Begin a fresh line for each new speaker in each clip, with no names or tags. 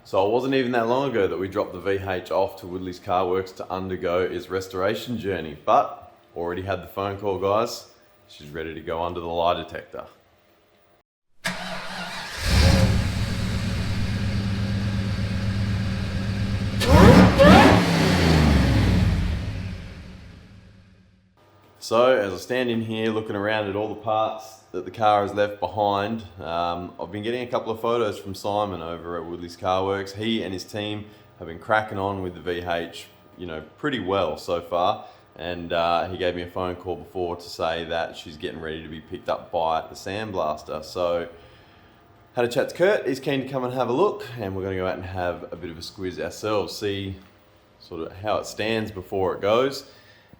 So it wasn't even that long ago that we dropped the VH off to Woodley's Car Works to undergo its restoration journey, but already had the phone call, guys. She's ready to go under the lie detector. So as I stand in here looking around at all the parts that the car has left behind, I've been getting a couple of photos from Simon over at Woodley's Car Works. He and his team have been cracking on with the VH, pretty well so far. And he gave me a phone call before to say that she's getting ready to be picked up by the sandblaster. So had a chat to Kurt. He's keen to come and have a look, and we're going to go out and have a bit of a squiz ourselves, see sort of how it stands before it goes.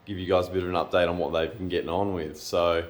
Give you guys a bit of an update on what they've been getting on with. So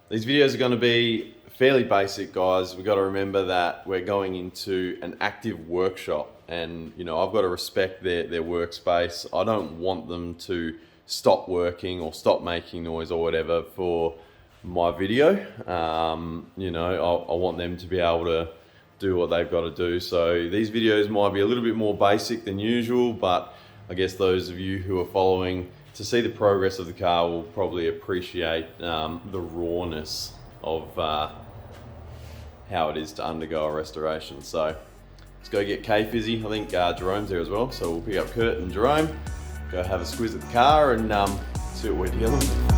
these videos are going to be fairly basic, guys. We've got to remember that we're going into an active workshop, and I've got to respect their workspace. I don't want them to stop working or stop making noise or whatever for my video. I want them to be able to do what they've got to do. So these videos might be a little bit more basic than usual, but I guess those of you who are following to see the progress of the car will probably appreciate the rawness of how it is to undergo a restoration. So let's go get K-Fizzy. I think Jerome's there as well, so we'll pick up Kurt and Jerome, go have a squiz at the car and see what we're dealing with.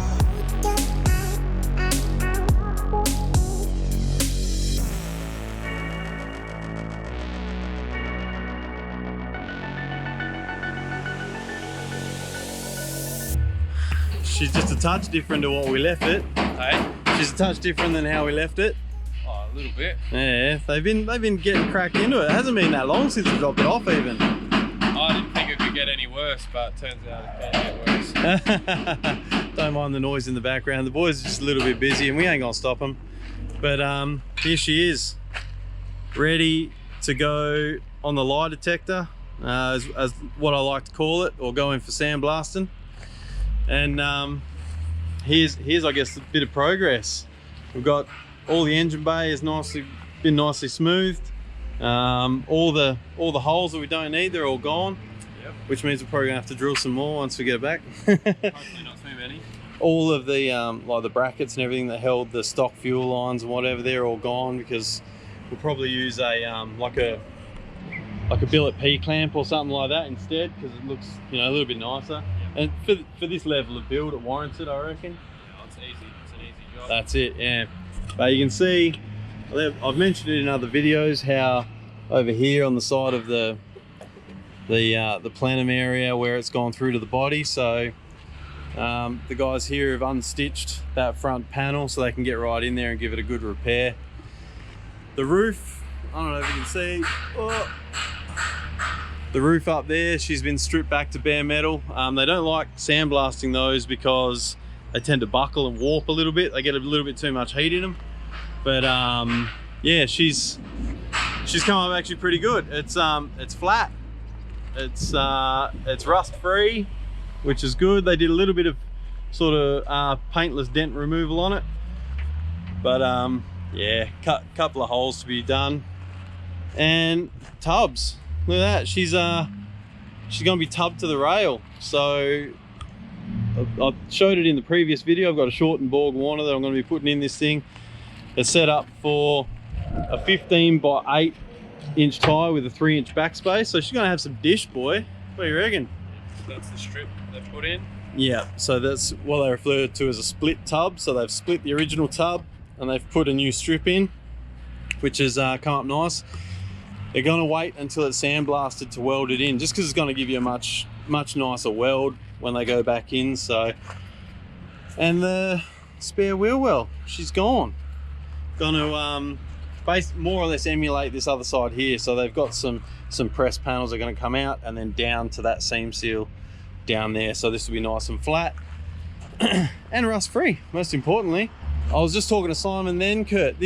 She's just a touch different to what we left it.
Hey?
She's a touch different than how we left it.
Oh, a little bit.
Yeah, they've been getting cracked into it. It hasn't been that long since we dropped it off even.
I didn't think it could get any worse, but it turns out it can get worse.
Don't mind the noise in the background. The boys are just a little bit busy and we ain't gonna stop them. But here she is, ready to go on the lie detector, as what I like to call it, or going for sandblasting. And here's I guess a bit of progress. We've got all the engine bay has been nicely smoothed. All the holes that we don't need, they're all gone. Yep. Which means we're probably gonna have to drill some more once we get it back.
Hopefully not too many.
All of the like the brackets and everything that held the stock fuel lines and whatever, they're all gone, because we'll probably use a like a billet P clamp or something like that instead, because it looks a little bit nicer. And for this level of build, it warrants it, I reckon.
Yeah, it's easy. It's an easy job.
That's it, yeah. But you can see, I've mentioned it in other videos, how over here on the side of the plenum area where it's gone through to the body. So the guys here have unstitched that front panel so they can get right in there and give it a good repair. The roof, I don't know if you can see. Oh. The roof up there, she's been stripped back to bare metal. They don't like sandblasting those because they tend to buckle and warp a little bit. They get a little bit too much heat in them. But yeah, she's come up actually pretty good. It's flat. It's rust free, which is good. They did a little bit of sort of paintless dent removal on it. But yeah, couple of holes to be done. And tubs. Look at that, she's gonna be tubbed to the rail. So I showed it in the previous video. I've got a short and Borg Warner that I'm gonna be putting in this thing. It's set up for a 15 by 8 inch tyre with a 3-inch backspace. So she's gonna have some dish, boy. What do you reckon?
That's the strip they've put in.
Yeah, so that's what they refer to as a split tub. So they've split the original tub and they've put a new strip in, which has come up nice. They're going to wait until it's sandblasted to weld it in, just because it's going to give you a much nicer weld when they go back in. So, and the spare wheel well, she's gone. Going to more or less emulate this other side here. So they've got some press panels that are going to come out and then down to that seam seal down there. So this will be nice and flat and rust free, most importantly. I was just talking to Simon then, Kurt,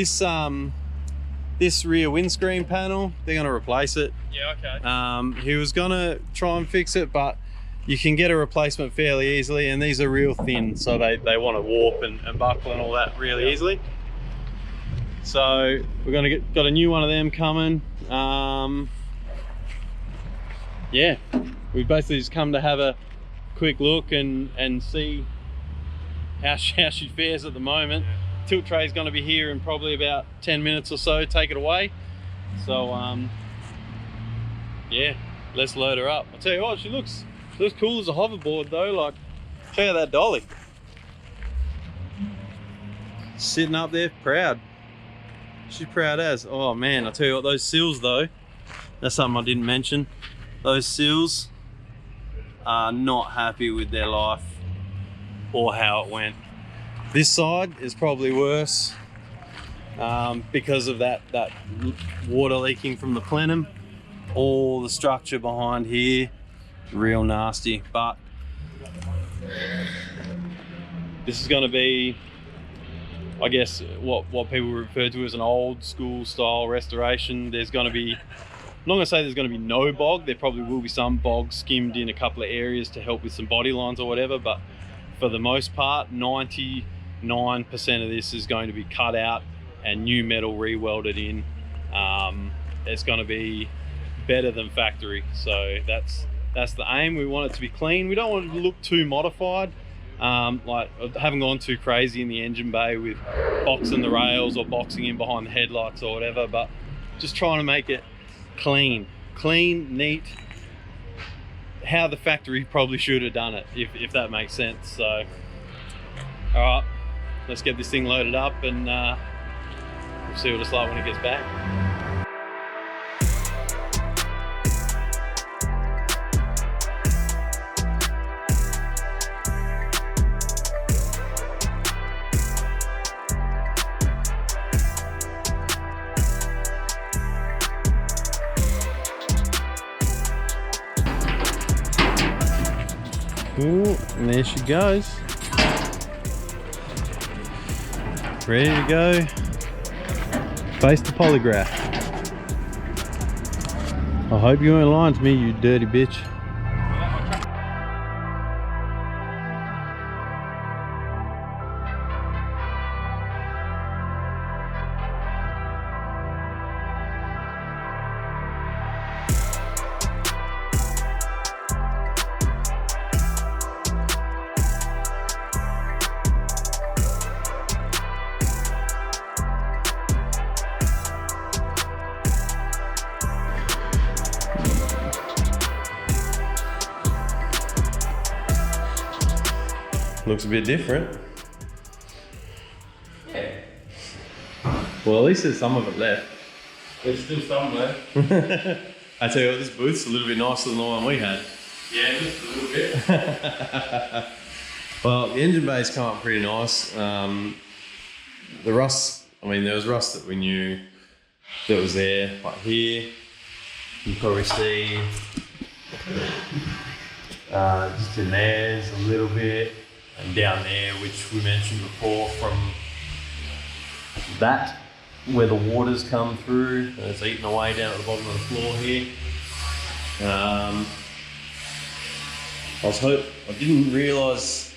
this rear windscreen panel, they're going to replace it.
Yeah, okay.
He was going to try and fix it, but you can get a replacement fairly easily, and these are real thin, so they want to warp and buckle and all that really easily. So we're going to got a new one of them coming.
yeah, we've basically just come to have a quick look and see how she fares at the moment. Tilt tray is going to be here in probably about 10 minutes or so, take it away. So yeah, let's load her up. I'll tell you what, she looks cool as a hoverboard though. Like, check out that dolly. Sitting up there, proud. She's proud as. Oh man, I'll tell you what, those seals though, that's something I didn't mention. Those seals are not happy with their life or how it went. This side is probably worse because of that water leaking from the plenum. All the structure behind here, real nasty. But this is going to be, I guess, what people refer to as an old school style restoration. There's going to be, I'm not going to say there's going to be no bog. There probably will be some bog skimmed in a couple of areas to help with some body lines or whatever, but for the most part, 99% of this is going to be cut out and new metal re-welded in. It's going to be better than factory, so that's the aim. We want it to be clean. We don't want it to look too modified. Like, I haven't gone too crazy in the engine bay with boxing the rails or boxing in behind the headlights or whatever, but just trying to make it clean, neat, how the factory probably should have done it, if that makes sense. So all right, let's get this thing loaded up and we'll see what it's like when it gets back. Ooh, and there she goes. Ready to go. Face the polygraph. I hope you ain't lying to me, you dirty bitch. Looks a bit different.
Yeah.
Well, at least there's some of it left.
There's still some left.
I tell you what, this booth's a little bit nicer than the one we had.
Yeah, just a little bit.
Well, the engine bay's come up pretty nice. The rust, I mean, there was rust that we knew that was there. Like here, you can probably see just in there's a little bit. And down there, which we mentioned before, from that, where the water's come through, and it's eaten away down at the bottom of the floor here. I didn't realise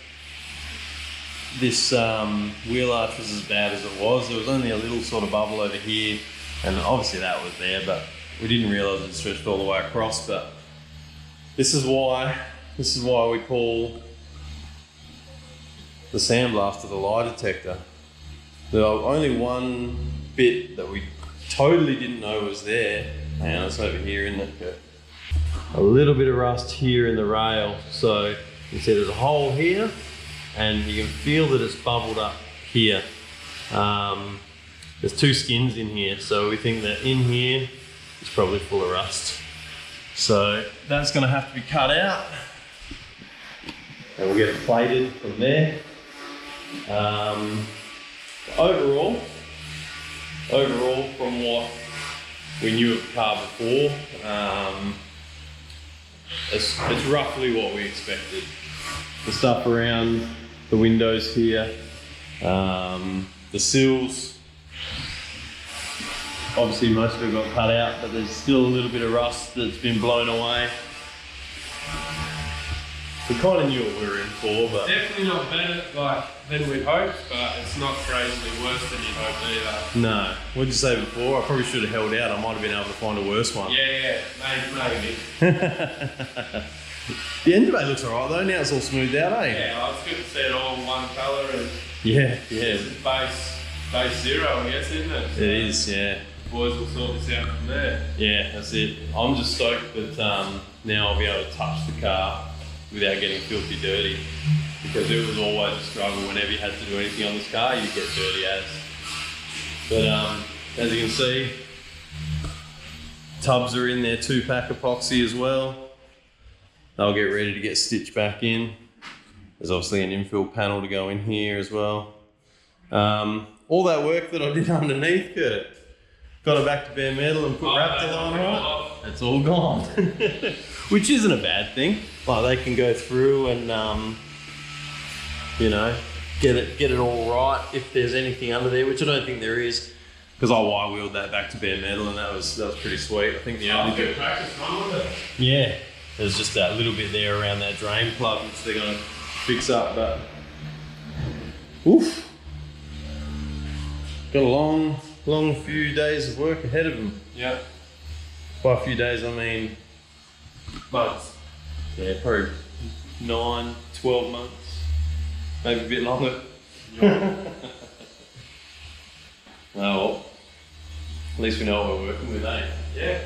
this wheel arch was as bad as it was. There was only a little sort of bubble over here, and obviously that was there, but we didn't realise it stretched all the way across. But this is why we call the sandblaster the lie detector. There was only one bit that we totally didn't know was there, and it's over here in the a little bit of rust here in the rail. So you can see there's a hole here, and you can feel that it's bubbled up here. There's two skins in here, so we think that in here is probably full of rust. So that's going to have to be cut out, and we'll get it plated from there. Overall, from what we knew of the car before, it's roughly what we expected. The stuff around the windows here, the sills, obviously most of it got cut out, but there's still a little bit of rust that's been blown away. We kind of knew what we were in for, but
Definitely not better than we'd hoped, but it's not crazily worse than you'd hoped either.
no. What did you say before? I probably should have held out. I might have been able to find a worse one.
Yeah, maybe.
The end bay looks alright though. Now it's all smoothed out, eh?
Yeah, it's good to see it all in one colour, and
Yeah.
this is base zero, I guess, isn't it?
It is, yeah.
Boys will sort this out from there.
Yeah, that's it. I'm just stoked that now I'll be able to touch the car without getting filthy dirty, because it was always a struggle whenever you had to do anything on this car, you get dirty as. But as you can see, tubs are in there, 2-pack epoxy as well. They'll get ready to get stitched back in. There's obviously an infill panel to go in here as well. All that work that I did underneath, Kurt, got it back to bare metal and put Raptor on right. It's all gone, which isn't a bad thing. Like, they can go through and you know, get it all right if there's anything under there, which I don't think there is, because I wire-wheeled that back to bare metal and that was pretty sweet. I think the only
good practice run with it.
yeah, there's just that little bit there around that drain plug which they're gonna fix up, but oof. Got a long few days of work ahead of them.
Yeah.
By a few days, I mean months. Yeah, probably 9, 12 months, maybe a bit longer. Oh well, at least we know what we're working with, eh?
Yeah.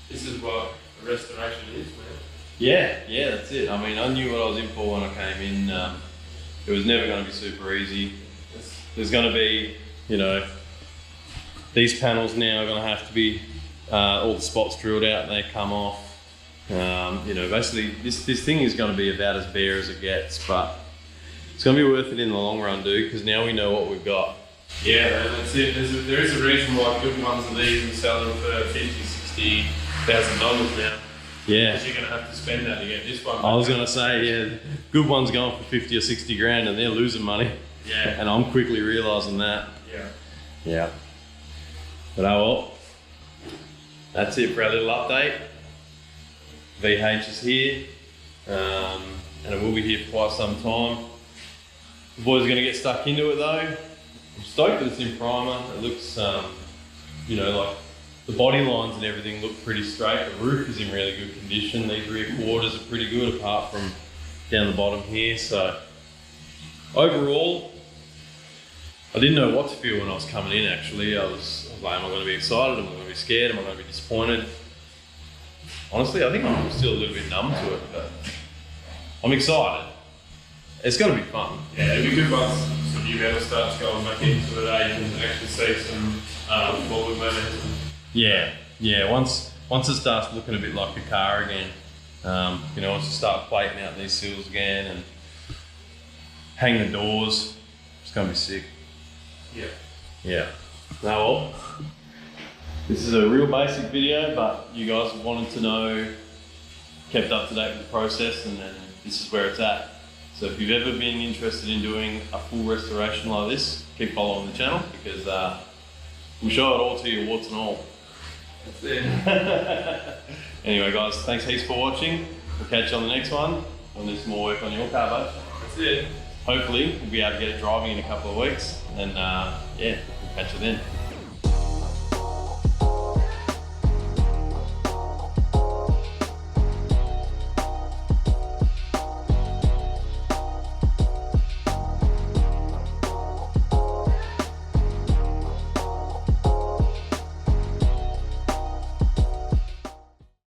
This is what a restoration is, man.
Yeah, that's it. I mean, I knew what I was in for when I came in. It was never going to be super easy. There's going to be, you know, these panels now are going to have to be all the spots drilled out and they come off. You know, basically this thing is going to be about as bare as it gets, but it's going to be worth it in the long run, dude, because now we know what we've got.
Yeah, that's it. There is a reason why good ones of these are selling for $50,000-$60,000 now.
Yeah.
Because you're going to have to spend that to get this one.
I was going to say, yeah, good ones going for 50 or 60 grand and they're losing money.
Yeah.
And I'm quickly realising that.
Yeah.
Yeah. But oh well, that's it for our little update. VH is here, and it will be here for quite some time. The boys are going to get stuck into it though. I'm stoked that it's in primer. It looks, you know, like the body lines and everything look pretty straight. The roof is in really good condition. These rear quarters are pretty good apart from down the bottom here. So overall, I didn't know what to feel when I was coming in actually. I was like, am I going to be excited? Am I going to be scared? Am I going to be disappointed? Honestly, I think I'm still a little bit numb to it, but I'm excited. It's going to be fun.
Yeah, it'd be good once some new metal starts going back into it, you can actually see some forward momentum.
Yeah. Once it starts looking a bit like a car again, you know, once you start plating out these seals again and hang the doors, it's going to be sick. Yeah. Now, well, this is a real basic video, but you guys wanted to know, kept up to date with the process, and then this is where it's at. So if you've ever been interested in doing a full restoration like this, keep following the channel, because we'll show it all to you, warts and all.
That's it.
Anyway guys, thanks heaps for watching. We'll catch you on the next one when there's more work on your car, bud.
That's it.
Hopefully we'll be able to get it driving in a couple of weeks, and yeah, we'll catch you then.